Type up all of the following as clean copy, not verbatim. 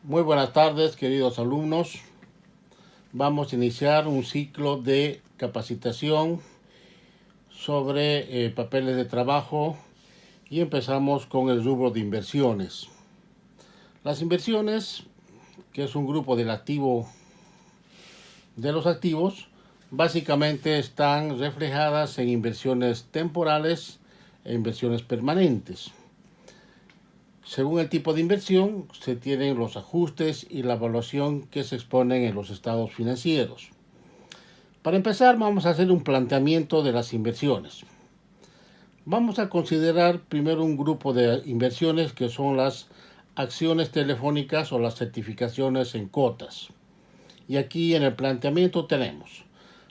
Muy buenas tardes, queridos alumnos. Vamos a iniciar un ciclo de capacitación sobre papeles de trabajo y empezamos con el rubro de inversiones. Las inversiones, que es un grupo del activo de los activos, básicamente están reflejadas en inversiones temporales e inversiones permanentes. Según el tipo de inversión, se tienen los ajustes y la evaluación que se exponen en los estados financieros. Para empezar, vamos a hacer un planteamiento de las inversiones. Vamos a considerar primero un grupo de inversiones que son las acciones telefónicas o las certificaciones en cuotas. Y aquí en el planteamiento tenemos: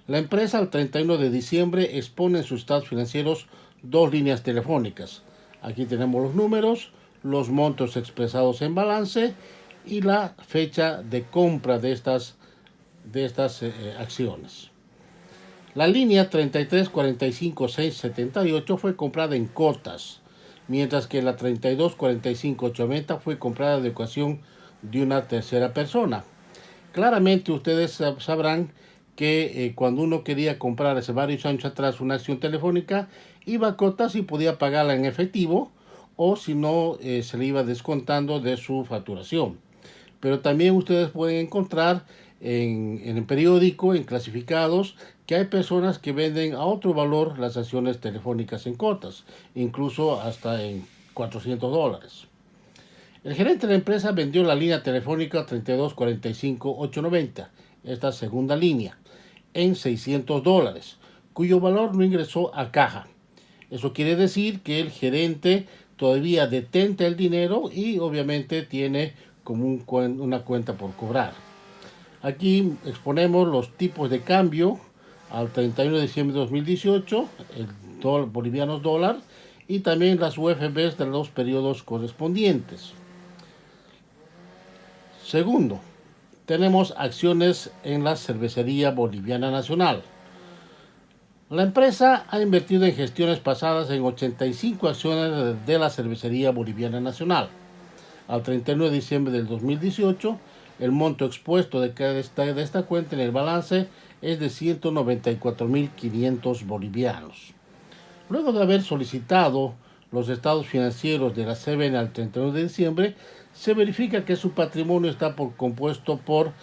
la empresa al 31 de diciembre expone en sus estados financieros dos líneas telefónicas. Aquí tenemos los números, los montos expresados en balance y la fecha de compra de estas acciones. La línea 33 45 6 78 fue comprada en cotas, mientras que la 32 45 890 fue comprada de ocasión de una tercera persona. Claramente ustedes sabrán que cuando uno quería comprar hace varios años atrás una acción telefónica, iba a cotas y podía pagarla en efectivo, o si no, se le iba descontando de su facturación. Pero también ustedes pueden encontrar en el periódico, en clasificados, que hay personas que venden a otro valor las acciones telefónicas en cotas, incluso hasta en $400. El gerente de la empresa vendió la línea telefónica 32 45 890, esta segunda línea, en $600, cuyo valor no ingresó a caja. Eso quiere decir que el gerente todavía detenta el dinero y obviamente tiene como una cuenta por cobrar. Aquí exponemos los tipos de cambio al 31 de diciembre de 2018, el boliviano dólar, y también las UFBs de los periodos correspondientes. Segundo, tenemos acciones en la Cervecería Boliviana Nacional. La empresa ha invertido en gestiones pasadas en 85 acciones de la Cervecería Boliviana Nacional. Al 31 de diciembre del 2018, el monto expuesto de esta cuenta en el balance es de 194.500 bolivianos. Luego de haber solicitado los estados financieros de la CBN al 31 de diciembre, se verifica que su patrimonio está compuesto por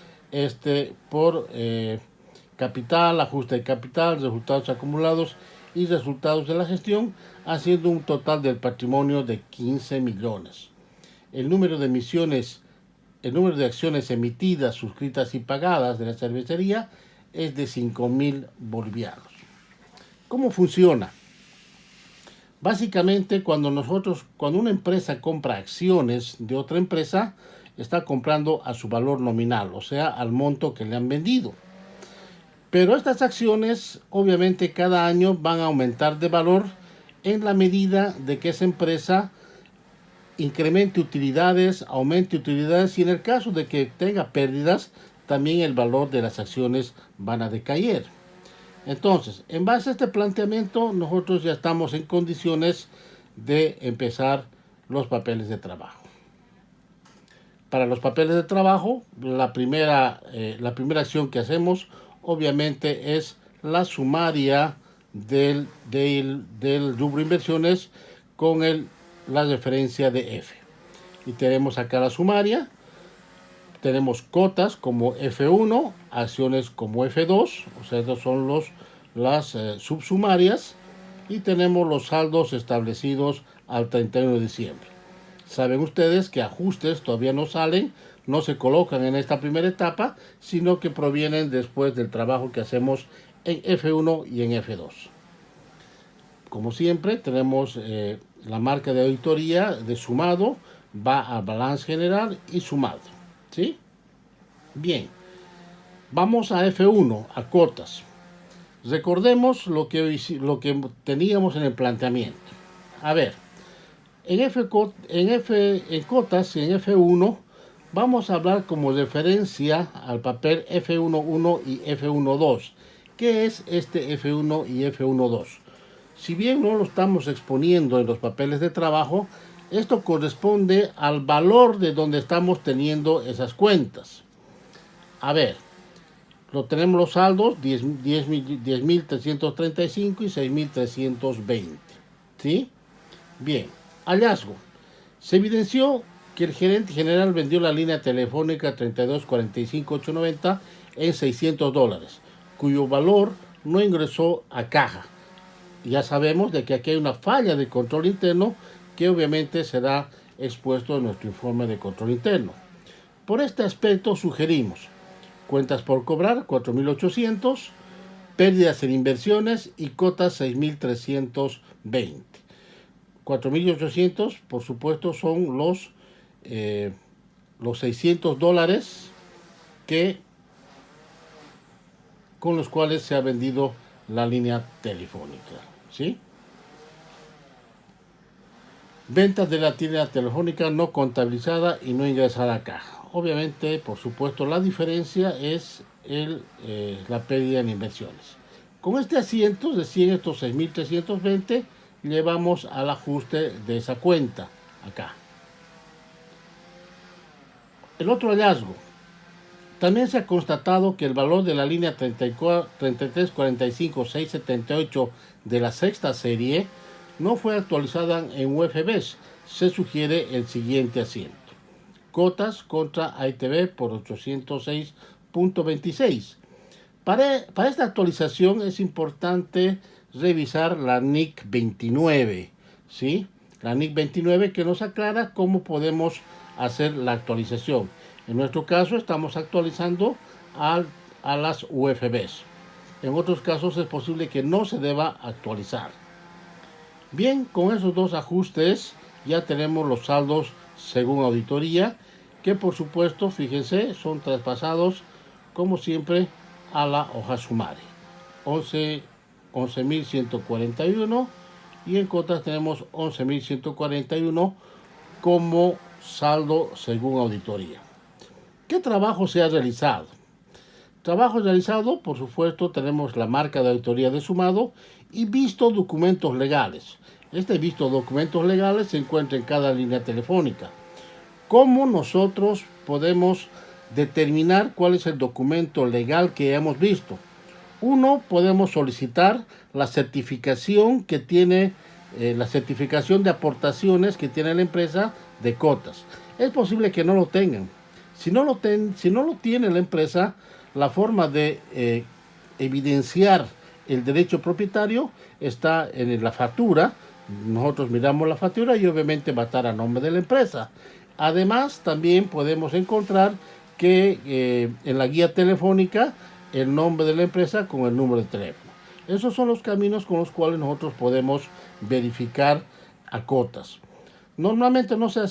capital, ajuste de capital, resultados acumulados y resultados de la gestión, haciendo un total del patrimonio de 15 millones. El número de acciones emitidas, suscritas y pagadas de la cervecería es de 5.000 bolivianos. ¿Cómo funciona? Básicamente, cuando una empresa compra acciones de otra empresa, está comprando a su valor nominal, o sea, al monto que le han vendido. Pero estas acciones, obviamente, cada año van a aumentar de valor en la medida de que esa empresa incremente utilidades, aumente utilidades, y en el caso de que tenga pérdidas, también el valor de las acciones van a decaer. Entonces, en base a este planteamiento, nosotros ya estamos en condiciones de empezar los papeles de trabajo. Para los papeles de trabajo, la primera acción que hacemos, obviamente, es la sumaria del rubro inversiones con la referencia de F. Y tenemos acá la sumaria. Tenemos cotas como F1, acciones como F2, o sea, estos son las subsumarias, y tenemos los saldos establecidos al 31 de diciembre. Saben ustedes que ajustes todavía no salen, no se colocan en esta primera etapa, sino que provienen después del trabajo que hacemos en F1 y en F2. Como siempre, tenemos la marca de auditoría de sumado, va al balance general y sumado. ¿Sí? Bien, vamos a F1, a cotas. Recordemos lo que teníamos en el planteamiento. A ver, en cotas y en F1 vamos a hablar como referencia al papel F11 y F12. ¿Qué es este F1 y F12? Si bien no lo estamos exponiendo en los papeles de trabajo, Esto corresponde al valor de donde estamos teniendo esas cuentas. A ver, tenemos los saldos 10.335 y 6.320. ¿Sí? Bien, hallazgo. Se evidenció que el gerente general vendió la línea telefónica 3245-890 en $600, cuyo valor no ingresó a caja. Ya sabemos de que aquí hay una falla de control interno que obviamente será expuesto en nuestro informe de control interno. Por este aspecto sugerimos cuentas por cobrar 4.800, pérdidas en inversiones y cotas 6.320. 4.800, por supuesto, son los $600 con los cuales se ha vendido la línea telefónica, ¿sí? Ventas de la línea telefónica no contabilizada y no ingresada a caja. Obviamente, por supuesto, la diferencia es la pérdida en inversiones. Con este asiento de 100, estos 6.320, llevamos al ajuste de esa cuenta acá. El otro hallazgo. También se ha constatado que el valor de la línea 3345-678 de la sexta serie no fue actualizada en UFBs. Se sugiere el siguiente asiento. Cotas contra AITB por 806.26. Para esta actualización es importante revisar la NIC 29, ¿sí? La NIC 29 que nos aclara cómo podemos hacer la actualización. En nuestro caso estamos actualizando a las UFBs. En otros casos es posible que no se deba actualizar. Bien, con esos dos ajustes ya tenemos los saldos según auditoría, que por supuesto, fíjense, son traspasados como siempre a la hoja sumaria. 11.141 y en cotas tenemos 11.141 como saldo según auditoría. ¿Qué trabajo se ha realizado? Trabajo realizado, por supuesto, tenemos la marca de auditoría de sumado y visto documentos legales. Este visto documentos legales se encuentra en cada línea telefónica. ¿Cómo nosotros podemos determinar cuál es el documento legal que hemos visto? Uno, podemos solicitar la certificación que tiene, la certificación de aportaciones que tiene la empresa de cotas. Es posible que no lo tengan. Si no lo tiene la empresa, la forma de evidenciar el derecho propietario está en la factura. Nosotros miramos la factura y obviamente va a estar a nombre de la empresa. Además, también podemos encontrar que en la guía telefónica el nombre de la empresa con el número de teléfono. Esos son los caminos con los cuales nosotros podemos verificar a cotas. Normalmente no se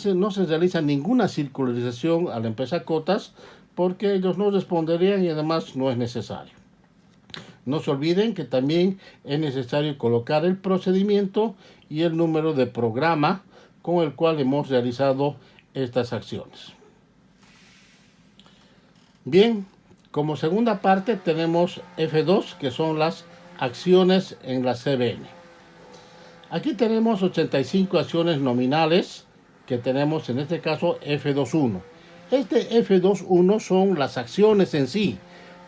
realiza ninguna circularización a la empresa Cotas porque ellos no responderían y además no es necesario. No se olviden que también es necesario colocar el procedimiento y el número de programa con el cual hemos realizado estas acciones. Bien, como segunda parte tenemos F2, que son las acciones en la CBN. Aquí tenemos 85 acciones nominales que tenemos en este caso F21. Este F21 son las acciones en sí.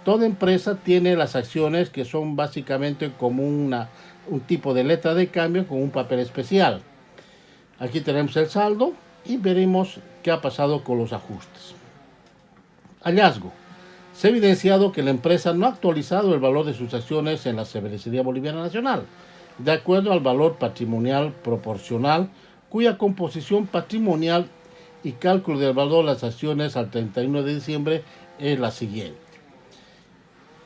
Toda empresa tiene las acciones que son básicamente como un tipo de letra de cambio con un papel especial. Aquí tenemos el saldo y veremos qué ha pasado con los ajustes. Hallazgo. Se ha evidenciado que la empresa no ha actualizado el valor de sus acciones en la Cervecería Boliviana Nacional, de acuerdo al valor patrimonial proporcional, cuya composición patrimonial y cálculo del valor de las acciones al 31 de diciembre es la siguiente.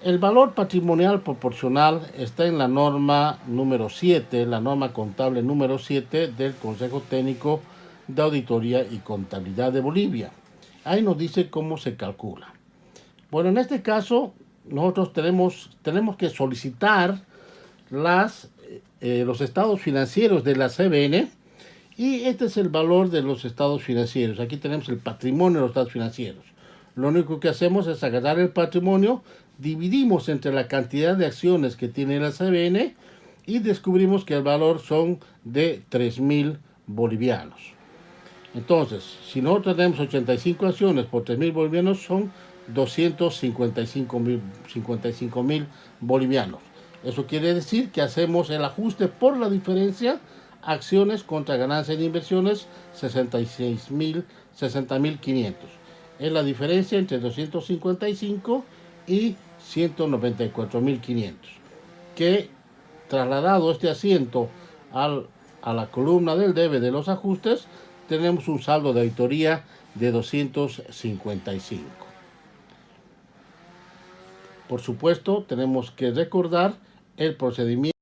El valor patrimonial proporcional está en la norma número 7, la norma contable número 7 del Consejo Técnico de Auditoría y Contabilidad de Bolivia. Ahí nos dice cómo se calcula. Bueno, en este caso, nosotros tenemos que solicitar los estados financieros de la CBN y este es el valor de los estados financieros. Aquí tenemos el patrimonio de los estados financieros. Lo único que hacemos es agarrar el patrimonio, dividimos entre la cantidad de acciones que tiene la CBN y descubrimos que el valor son de 3.000 bolivianos. Entonces, si nosotros tenemos 85 acciones por 3.000 bolivianos, son 255.000 bolivianos. Eso quiere decir que hacemos el ajuste por la diferencia, acciones contra ganancias de inversiones, 60.500. Es la diferencia entre 255 y 194.500. Que trasladado este asiento a la columna del debe de los ajustes, tenemos un saldo de auditoría de 255. Por supuesto, tenemos que recordar el procedimiento